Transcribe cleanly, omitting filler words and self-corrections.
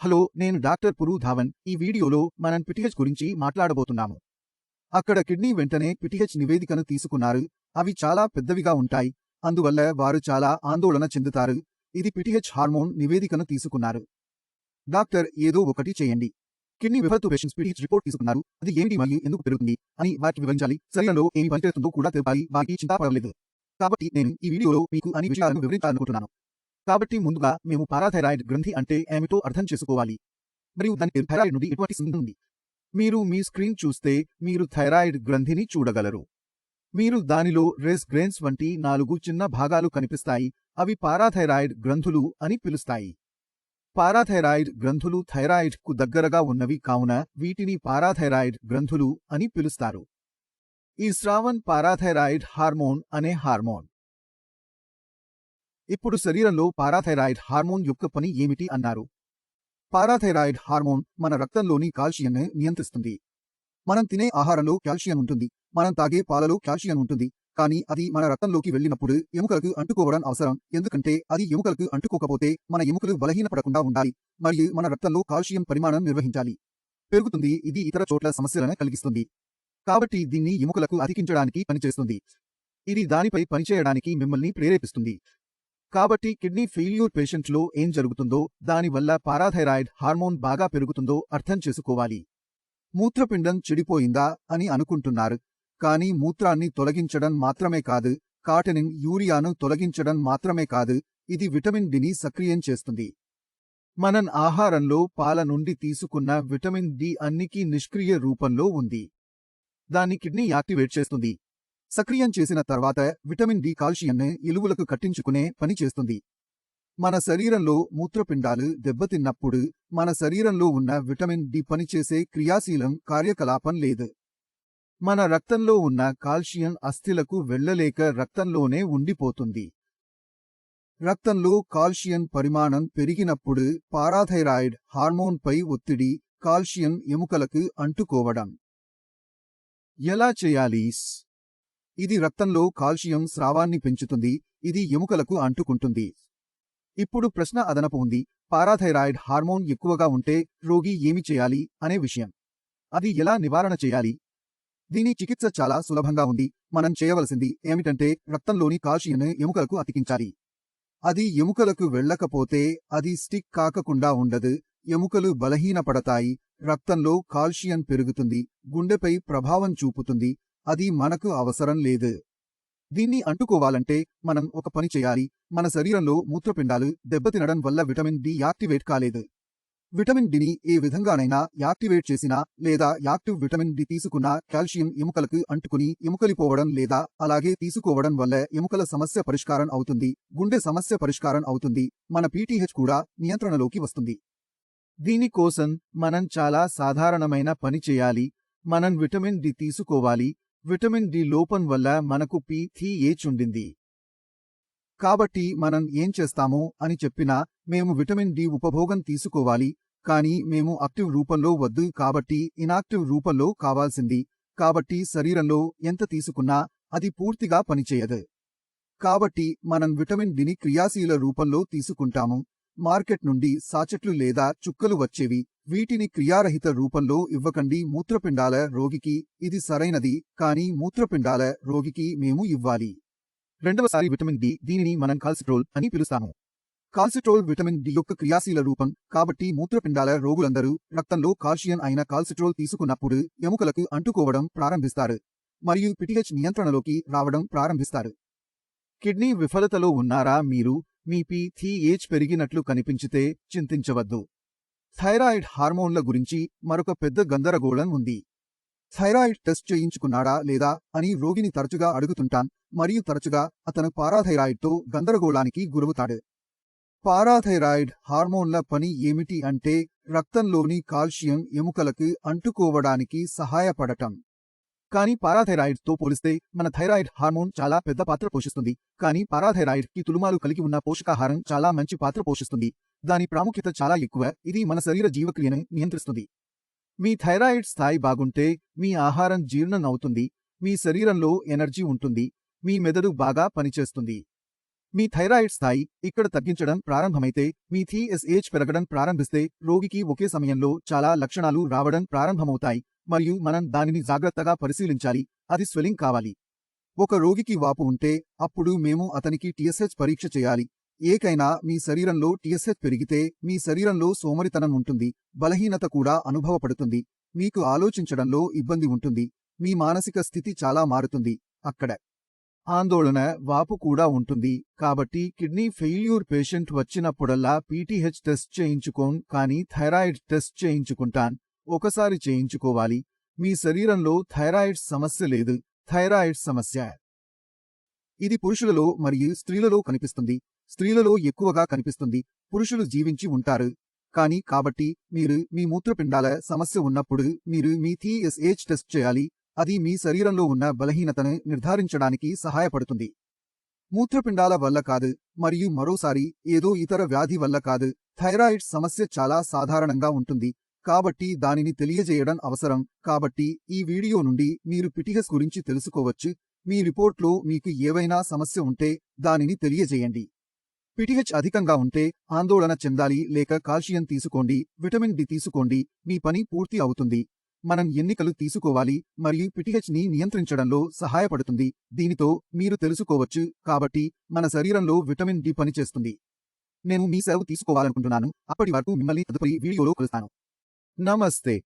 Hello, నేను doctor పురు Dhawan. ఈ వీడియోలో మనం పిటిహెచ్ గురించి మాట్లాడబోతున్నాము. అక్కడ కిడ్నీ వెంటనే పిటిహెచ్ నివేదికను తీసుకున్నారు. అవి చాలా పెద్దవిగా ఉంటాయి, అందువల్ల వారు చాలా ఆందోళన చెందుతారు. ఇది పిటిహెచ్ హార్మోన్ నివేదికను తీసుకున్నారు. డాక్టర్, ఏదో ఒకటి చేయండి. కిడ్నీ విఫలతు పేషెంట్స్ పిటిహెచ్ రిపోర్ట్ తీసుకున్నారు. అది ఏమిటి మరియు ఎందుకు పెరుగుతుంది అని వారికి వివరించాలి. శరీరంలో ఏమి పనిచేస్తుందో కూడా తెలపాలి. వారికి చింతాపడలేదు. కాబట్టి నేను ఈ వీడియోలో మీకు అన్ని విషయాలను వివరించాలనుకుంటున్నాను. కాబట్టి ముందుగా మేము పారాథైరాయిడ్ గ్రంథి అంటే ఏమిటో అర్థం చేసుకోవాలి, మరియు దాని థైరాయిడ్ నుండి ఎటువంటి సంబంధం ఉంది. మీరు మీ స్క్రీన్ చూస్తే మీరు థైరాయిడ్ గ్రంథిని చూడగలరు. మీరు దానిలో రెస్ గ్రెయిన్స్ వంటి 4 చిన్న భాగాలు కనిపిస్తాయి. అవి పారాథైరాయిడ్ గ్రంథులు అని పిలుస్తాయి. పారాథైరాయిడ్ గ్రంథులు థైరాయిడ్ కు దగ్గరగా ఉన్నవి కావున వీటిని పారాథైరాయిడ్ గ్రంథులు అని పిలుస్తారు. ఈ స్రావన్ పారాథైరాయిడ్ హార్మోన్ అనే హార్మోన్. ఇప్పుడు శరీరంలో పారాథైరాయిడ్ హార్మోన్ యొక్క పని ఏమిటి అన్నారు. పారాథైరాయిడ్ హార్మోన్ మన రక్తంలోని కాల్షియంను నియంత్రిస్తుంది. మనం తినే ఆహారంలో కాల్షియం ఉంటుంది, మనం తాగే పాలలో కాల్షియం ఉంటుంది. కానీ అది మన రక్తంలోకి వెళ్ళినప్పుడు ఎముకలకు అంటుకోవడం అవసరం, ఎందుకంటే అది ఎముకలకు అంటుకోకపోతే మన ఎముకలు బలహీనపడకుండా ఉండాలి మరియు మన రక్తంలో కాల్షియం పరిమాణం నిర్వహించాలి. పెరుగుతుంది. ఇది ఇతర చోట్ల సమస్యలను కలిగిస్తుంది. కాబట్టి దీన్ని ఎముకలకు అతికించడానికి పనిచేస్తుంది. ఇది దానిపై పనిచేయడానికి మిమ్మల్ని ప్రేరేపిస్తుంది. కాబట్టి కిడ్నీ ఫెయిల్యూర్ పేషెంట్లో ఏం జరుగుతుందో, దానివల్ల పారాథైరాయిడ్ హార్మోన్ బాగా పెరుగుతుందో అర్థం చేసుకోవాలి. మూత్రపిండం చెడిపోయిందా అని అనుకుంటున్నారు, కానీ మూత్రాన్ని తొలగించడం మాత్రమే కాదు, కాటనిన్ యూరియాను తొలగించడం మాత్రమే కాదు, ఇది విటమిన్ డిని సక్రియం చేస్తుంది. మనం ఆహారంలో పాల నుండి తీసుకున్న విటమిన్ డి అన్నికి నిష్క్రియ రూపంలో ఉంది. దాన్ని కిడ్నీ యాక్టివేట్ చేస్తుంది. సక్రియం చేసిన తర్వాత విటమిన్ డి కాల్షియంను ఎలుకలకు కట్టించుకునే పని చేస్తుంది. మన శరీరంలో మూత్రపిండాలు దెబ్బతిన్నప్పుడు మన శరీరంలో ఉన్న విటమిన్ డి పనిచేసే క్రియాశీలం కార్యకలాపం లేదు. మన రక్తంలో ఉన్న కాల్షియం అస్థిలకు వెళ్ళలేక రక్తంలోనే ఉండిపోతుంది. రక్తంలో కాల్షియం పరిమాణం పెరిగినప్పుడు పారాథైరాయిడ్ హార్మోన్పై ఒత్తిడి, కాల్షియం ఎముకలకు అంటుకోవడం. ఎలా చేయాలి? ఇది రక్తంలో కాల్షియం స్రావాన్ని పెంచుతుంది, ఇది ఎముకలకు అంటుకుంటుంది. ఇప్పుడు ప్రశ్న అదనపు ఉంది. పారాథైరాయిడ్ హార్మోన్ ఎక్కువగా ఉంటే రోగి ఏమి చేయాలి అనే విషయం. అది ఎలా నివారణ చేయాలి? దీని చికిత్స చాలా సులభంగా ఉంది. మనం చేయవలసింది ఏమిటంటే రక్తంలోని కాల్షియంను ఎముకలకు అతికించాలి. అది ఎముకలకు వెళ్ళకపోతే అది స్టిక్ కాకకుండా ఉండదు, ఎముకలు బలహీనపడతాయి, రక్తంలో కాల్షియం పెరుగుతుంది, గుండెపై ప్రభావం చూపుతుంది. అది మనకు అవసరం లేదు. దీన్ని అంటుకోవాలంటే మనం ఒక పని చేయాలి. మన శరీరంలో మూత్రపిండాలు దెబ్బతినడం వల్ల విటమిన్ డి యాక్టివేట్ కాలేదు. విటమిన్ డిని ఏ విధంగానైనా యాక్టివేట్ చేసినా లేదా యాక్టివ్ విటమిన్ డి తీసుకున్న కాల్షియం ఎముకలకు అంటుకుని ఎముకలిపోవడం లేదా అలాగే తీసుకోవడం వల్ల ఎముకల సమస్య పరిష్కారం అవుతుంది, గుండె సమస్య పరిష్కారం అవుతుంది, మన పీటీహెచ్ కూడా నియంత్రణలోకి వస్తుంది. దీనికోసం మనం చాలా సాధారణమైన పని చేయాలి. మనం విటమిన్ డి తీసుకోవాలి. విటమిన్ డి లోపం వల్ల మనకు పీటీహెచ్ ఉండింది. కాబట్టి మనం ఏం చేస్తామో అని చెప్పినా మేము విటమిన్ డి ఉపభోగం తీసుకోవాలి, కానీ మేము యాక్టివ్ రూపంలో వద్దు, కాబట్టి ఇనాక్టివ్ రూపంలో కావాల్సింది. కాబట్టి శరీరంలో ఎంత తీసుకున్నా అది పూర్తిగా పనిచేయదు. కాబట్టి మనం విటమిన్ డిని క్రియాశీల రూపంలో తీసుకుంటాము. మార్కెట్ నుండి సాచెట్లు లేదా చుక్కలు వచ్చేవి, వీటిని క్రియారహిత రూపంలో ఇవ్వకండి. మూత్రపిండాల రోగికి ఇది సరైనది, కానీ మూత్రపిండాల రోగికి మేము ఇవ్వాలి. రెండవసారి విటమిన్ డి, దీనిని మనం కాల్సిట్రోల్ అని పిలుస్తాము. కాల్సిట్రోల్ విటమిన్ డి యొక్క క్రియాశీల రూపం, కాబట్టి మూత్రపిండాల రోగులందరూ రక్తంలో కాల్షియం అయిన కాల్సిట్రోల్ తీసుకున్నప్పుడు ఎముకలకు అంటుకోవడం ప్రారంభిస్తారు మరియు పిటిహెచ్ నియంత్రణలోకి రావడం ప్రారంభిస్తారు. కిడ్నీ విఫలతలో ఉన్నారా మీరు? మీ పీటీహెచ్ పెరిగినట్లు కనిపించితే చింతించవద్దు. థైరాయిడ్ హార్మోన్ల గురించి మరొక పెద్ద గందరగోళం ఉంది. థైరాయిడ్ టెస్ట్ చేయించుకున్నాడా లేదా అని రోగిని తరచుగా అడుగుతుంటాం, మరియు తరచుగా అతను పారాథైరాయిడ్తో గందరగోళానికి గురవుతాడు. పారాథైరాయిడ్ హార్మోన్ల పని ఏమిటి అంటే రక్తంలోని కాల్షియం ఎముకలకు అంటుకోవడానికి సహాయపడటం. కానీ పారాథైరాయిడ్తో పోలిస్తే మన థైరాయిడ్ హార్మోన్ చాలా పెద్ద పాత్ర పోషిస్తుంది. కానీ పారాథైరాయిడ్కి తులుమాలు కలిగి ఉన్న పోషకాహారం చాలా మంచి పాత్ర పోషిస్తుంది. దాని ప్రాముఖ్యత చాలా ఎక్కువ. ఇది మన శరీర జీవక్రియను నియంత్రిస్తుంది. మీ థైరాయిడ్ స్థాయి బాగుంటే మీ ఆహారం జీర్ణం అవుతుంది, మీ శరీరంలో ఎనర్జీ ఉంటుంది, మీ మెదడు బాగా పనిచేస్తుంది. మీ థైరాయిడ్ స్థాయి ఇక్కడ తగ్గించడం ప్రారంభమైతే, మీ TSH పెరగడం ప్రారంభిస్తే, రోగికి ఒకే సమయంలో చాలా లక్షణాలు రావడం ప్రారంభమవుతాయి మరియు మనం దానిని జాగ్రత్తగా పరిశీలించాలి. అది స్వెల్లింగ్ కావాలి. ఒక రోగికి వాపు ఉంటే, అప్పుడు మేము అతనికి TSH పరీక్ష చేయాలి. ఏకైనా మీ శరీరంలో TSH పెరిగితే, మీ శరీరంలో సోమరితనం ఉంటుంది, బలహీనత కూడా అనుభవపడుతుంది, మీకు ఆలోచించడంలో ఇబ్బంది ఉంటుంది, మీ మానసిక స్థితి చాలా మారుతుంది. అక్కడ ఆందోళన, వాపు కూడా ఉంటుంది. కాబట్టి కిడ్నీ ఫెయిల్యూర్ పేషెంట్ వచ్చినప్పుడల్లా PTH టెస్ట్ చేయించుకోన్, కానీ థైరాయిడ్ టెస్ట్ చేయించుకుంటాన్. ఒకసారి చేయించుకోవాలి. మీ శరీరంలో థైరాయిడ్ సమస్య లేదు, థైరాయిడ్ సమస్య. ఇది పురుషులలో మరియు స్త్రీలలో కనిపిస్తుంది. స్త్రీలలో ఎక్కువగా కనిపిస్తుంది. పురుషులు జీవించి ఉంటారు. కానీ కాబట్టి మీరు మీ మూత్రపిండాల సమస్య ఉన్నప్పుడు మీరు మీ TSH టెస్ట్ చేయాలి. అది మీ శరీరంలో ఉన్న బలహీనతను నిర్ధారించడానికి సహాయపడుతుంది. మూత్రపిండాల వల్ల కాదు, మరియు మరోసారి ఏదో ఇతర వ్యాధి వల్ల కాదు. థైరాయిడ్ సమస్య చాలా సాధారణంగా ఉంటుంది, కాబట్టి దానిని తెలియజేయడం అవసరం. కాబట్టి ఈ వీడియో నుండి మీరు PTH గురించి తెలుసుకోవచ్చు. మీ రిపోర్ట్లో మీకు ఏవైనా సమస్య ఉంటే దానిని తెలియజేయండి. PTH అధికంగా ఉంటే ఆందోళన చెందాలి లేక కాల్షియం తీసుకోండి, విటమిన్ డి తీసుకోండి, మీ పని పూర్తి అవుతుంది. మనం ఎన్నికలు తీసుకోవాలి మరియు PTHని నియంత్రించడంలో సహాయపడుతుంది. దీనితో మీరు తెలుసుకోవచ్చు. కాబట్టి మన శరీరంలో విటమిన్ డి పనిచేస్తుంది. నేను మీ సెలవు తీసుకోవాలనుకుంటున్నాను. అప్పటి వరకు మిమ్మల్ని తదుపరి వీడియోలో కలుస్తాను. నమస్తే.